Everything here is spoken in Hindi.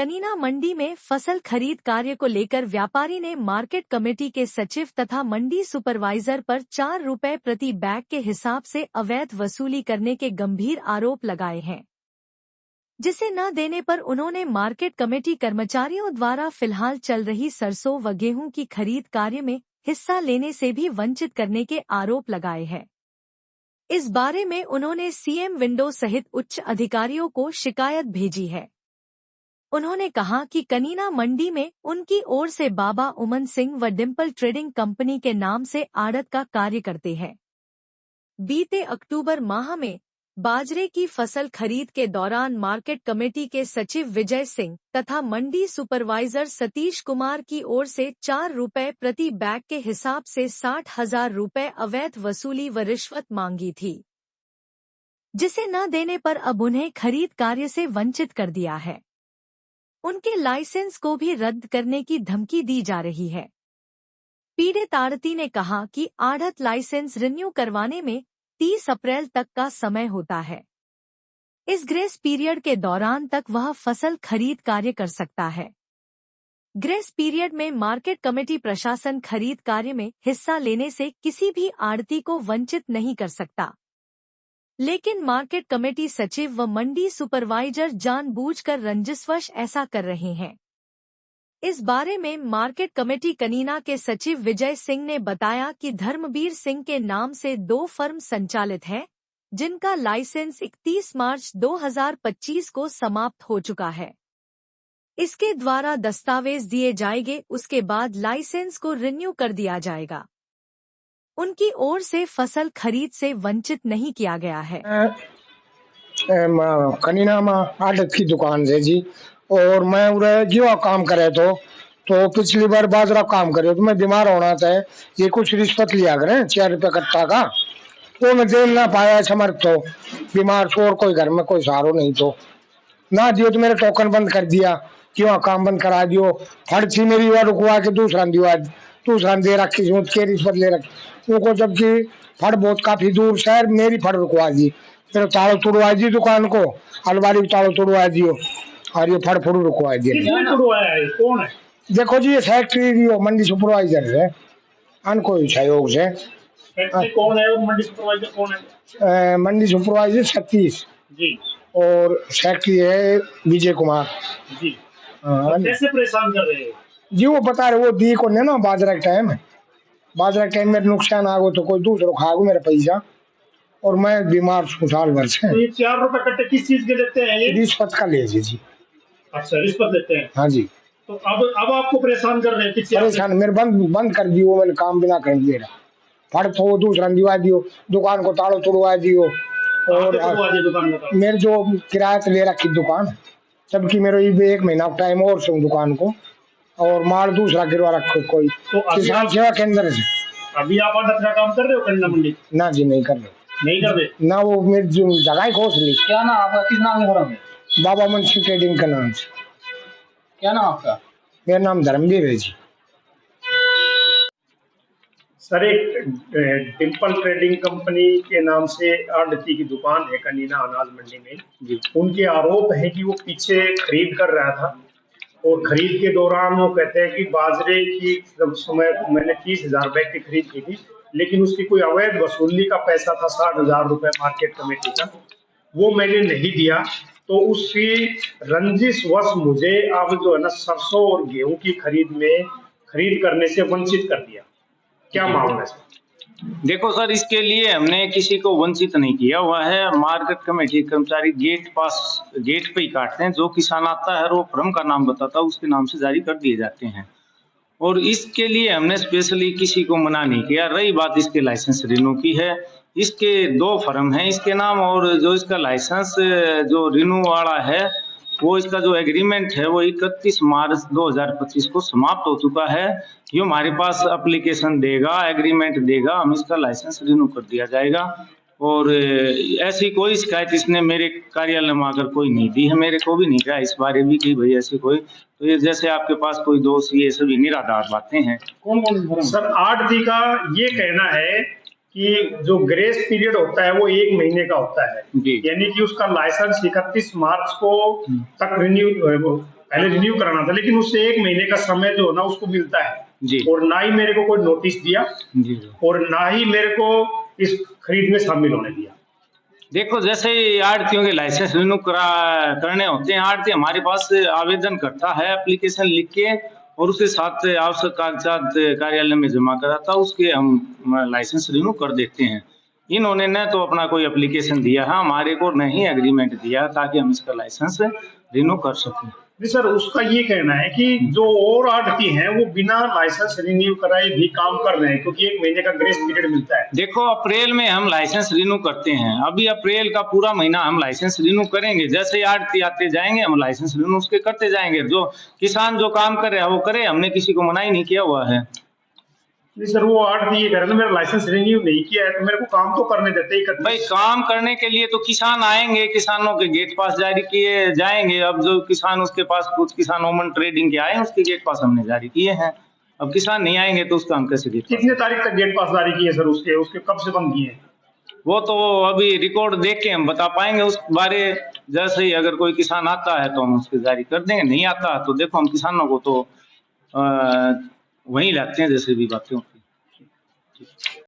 कनीना मंडी में फसल खरीद कार्य को लेकर व्यापारी ने मार्केट कमेटी के सचिव तथा मंडी सुपरवाइजर पर 4 रुपए प्रति बैग के हिसाब से अवैध वसूली करने के गंभीर आरोप लगाए हैं, जिसे न देने पर उन्होंने मार्केट कमेटी कर्मचारियों द्वारा फिलहाल चल रही सरसों व गेहूं की खरीद कार्य में हिस्सा लेने से भी वंचित करने के आरोप लगाए हैं। इस बारे में उन्होंने सीएम विंडो सहित उच्च अधिकारियों को शिकायत भेजी है। उन्होंने कहा कि कनीना मंडी में उनकी ओर से बाबा उमन सिंह व डिम्पल ट्रेडिंग कंपनी के नाम से आड़त का कार्य करते हैं। बीते अक्टूबर माह में बाजरे की फसल खरीद के दौरान मार्केट कमेटी के सचिव विजय सिंह तथा मंडी सुपरवाइजर सतीश कुमार की ओर से 4 रुपए प्रति बैग के हिसाब से 60,000 रुपए अवैध वसूली व रिश्वत मांगी थी, जिसे न देने पर अब उन्हें खरीद कार्य से वंचित कर दिया है। उनके लाइसेंस को भी रद्द करने की धमकी दी जा रही है। पीड़ित आड़ती ने कहा कि आढ़त लाइसेंस रिन्यू करवाने में 30 अप्रैल तक का समय होता है। इस ग्रेस पीरियड के दौरान तक वह फसल खरीद कार्य कर सकता है। ग्रेस पीरियड में मार्केट कमेटी प्रशासन खरीद कार्य में हिस्सा लेने से किसी भी आड़ती को वंचित नहीं कर सकता, लेकिन मार्केट कमेटी सचिव व मंडी सुपरवाइजर जानबूझकर रंजिशवश ऐसा कर रहे हैं। इस बारे में मार्केट कमेटी कनीना के सचिव विजय सिंह ने बताया कि धर्मबीर सिंह के नाम से 2 फर्म संचालित है, जिनका लाइसेंस 31 मार्च 2025 को समाप्त हो चुका है। इसके द्वारा दस्तावेज दिए जाएंगे, उसके बाद लाइसेंस को रिन्यू कर दिया जाएगा। उनकी ओर से फसल खरीद से वंचित नहीं किया गया है। कनीना में आड़त की दुकान है जी, और मैं उरे जो काम करे तो पिछली बार बाजरा काम करे तो मैं बीमार होना था, ये कुछ रिश्वत लिया करें 4 रुपए कट्टा का, वो मैं दे ना पाया समर्थ, तो बीमार छोड़ कोई घर में कोई सहारो नहीं तो ना दियो, तो मेरे टोकन बंद कर दिया, क्यों काम बंद करा दियो। फड़ थी मेरी बार रुकवा के दूसरा दे रखी सोच के रिश्वत ले रखी उनको, जबकि फड़ बहुत काफी दूर शहर मेरी फड़ रुकवा दी, फिर तालों तोड़वा दी दुकान को, अलमारी तालों तोड़वा दियो और ये फड़ फुड़ रुकवा दिया। कौन है? देखो जी, ये सेक्रेटरी मंडी सुपरवाइजर है, अनको सहयोग से। कौन है मंडी सुपरवाइजर? कौन है मंडी सुपरवाइजर? सतीश जी, और सेक्रेटरी है विजय कुमार जी। तो कैसे परेशान कर रहे हैं जी? वो बता रहे, वो दी को ना बाजरा के टाइम में नुकसान आ गो तो कोई दूसरा खा गो मेरा पैसा, और मैं बीमार साल भर से। तो ये 4 रुपए कट्टे किस चीज के लेते हैं? ये रिश्वत का ले जी। अच्छा, रिश्वत लेते हैं? हाँ जी। तो अब आपको परेशान कर रहे हैं? परेशान मेरे बंद कर दियो, मैंने काम बिना कर दिया, फड़ तो दूसरा दिवा दियो, दुकान को तालों तोड़वा दियो, और मेरे जो किराया से ले रखी दुकान, जबकि मेरे 1 महीना टाइम और से दुकान को, और माल दूसरा गिरवा रखो कोई तो किसान सेवा केंद्र से। अभी आप आड़त का काम कर रहे हो कनीना मंडी? ना जी, नहीं कर रहे ना, वो मेरी जगह खोज ली। क्या नाम आपका? किस नाम से? बाबा उमन सिंह ट्रेडिंग का नाम से। क्या नाम आपका? मेरा नाम धर्मवीर है जी। सर, एक डिम्पल ट्रेडिंग कंपनी के नाम से आड़ती की दुकान है कनीना अनाज मंडी में जी। उनके आरोप है कि वो पीछे खरीद कर रहा था, और खरीद के दौरान वो कहते हैं कि बाजरे की समय मैंने 30,000 बैग की खरीद की थी, लेकिन उसकी कोई अवैध वसूली का पैसा था 60,000 रुपए मार्केट कमेटी का, वो मैंने नहीं दिया। तो उसकी रंजिशवश मुझे अब जो है ना सरसों और गेहूं की खरीद करने से वंचित कर दिया। क्या मामला है? देखो सर, इसके लिए हमने किसी को वंचित नहीं किया हुआ है। मार्केट कमेटी कर्मचारी गेट पे ही काटते हैं, जो किसान आता है वो फर्म का नाम बताता है, उसके नाम से जारी कर दिए जाते हैं, और इसके लिए हमने स्पेशली किसी को मना नहीं किया। रही बात इसके लाइसेंस रिन्यू की है, इसके 2 फर्म हैं इसके नाम, और जो इसका लाइसेंस जो रिन्यू वाला है, वो इसका जो एग्रीमेंट है वो 31 मार्च 2025 को समाप्त हो चुका है। ये हमारे पास एप्लीकेशन देगा, एग्रीमेंट देगा, हम इसका लाइसेंस रिन्यू कर दिया जाएगा। और ऐसी कोई शिकायत इसने मेरे कार्यालय में आकर कोई नहीं दी है, मेरे को भी नहीं कहा इस बारे में कि भाई ऐसी कोई, तो ये जैसे आपके पास कोई दोष, ये सभी निराधार बातें हैं। कौन सर? आड़ती का ये कहना है कि जो ग्रेस पीरियड होता है वो 1 महीने का होता है, यानी कि उसका लाइसेंस 31 मार्च को तक रिन्यू पहले रिन्यू कराना था, लेकिन उससे 1 महीने का समय जो है ना उसको मिलता है जी और ना ही मेरे को कोई नोटिस दिया जी। और ना ही मेरे को इस खरीद में शामिल होने दिया। देखो, जैसे आड़तियों के लाइसेंस रिन्यू करने होते हैं, आड़ती हमारे पास आवेदन करता है एप्लीकेशन लिख के और उसके साथ आवश्यक कागजात कार्यालय में जमा कराता, उसके हम लाइसेंस रिन्यू कर देते हैं। इन्होंने न तो अपना कोई एप्लीकेशन दिया है हमारे को, न ही एग्रीमेंट दिया ताकि हम इसका लाइसेंस रिन्यू कर सकें। जी सर, उसका ये कहना है कि जो और आड़ती हैं वो बिना लाइसेंस रिन्यू कराए भी काम कर रहे हैं, क्योंकि 1 महीने का ग्रेस पीरियड मिलता है। देखो, अप्रैल में हम लाइसेंस रिन्यू करते हैं, अभी अप्रैल का पूरा महीना हम लाइसेंस रिन्यू करेंगे, जैसे आड़ती आते जाएंगे हम लाइसेंस रिन्यू उसके करते जाएंगे। जो किसान जो काम कर रहा है वो करे, हमने किसी को मना ही नहीं किया हुआ है। नहीं सर, वो आड़ती ये कह रहे हैं मेरा लाइसेंस रिन्यू नहीं किया है तो मेरे को काम तो करने देते ही। भाई, काम करने के लिए तो किसान आएंगे, किसानों के गेट पास जारी किए जाएंगे। अब जो किसान उसके पास कुछ किसान ओमन ट्रेडिंग के आए, उसके गेट पास हमने जारी किए हैं। अब किसान नहीं आएंगे तो उसका हम कैसे गेट पास? कितने तारीख तक गेट पास जारी किए सर? उसके कब से बंद किए? वो तो अभी रिकॉर्ड देख के हम बता पाएंगे उस बारे। जैसे ही अगर कोई किसान आता है तो हम उसके जारी कर देंगे, नहीं आता तो देखो हम किसानों को तो वहीं लाते हैं जैसे भी बातें होती हैं।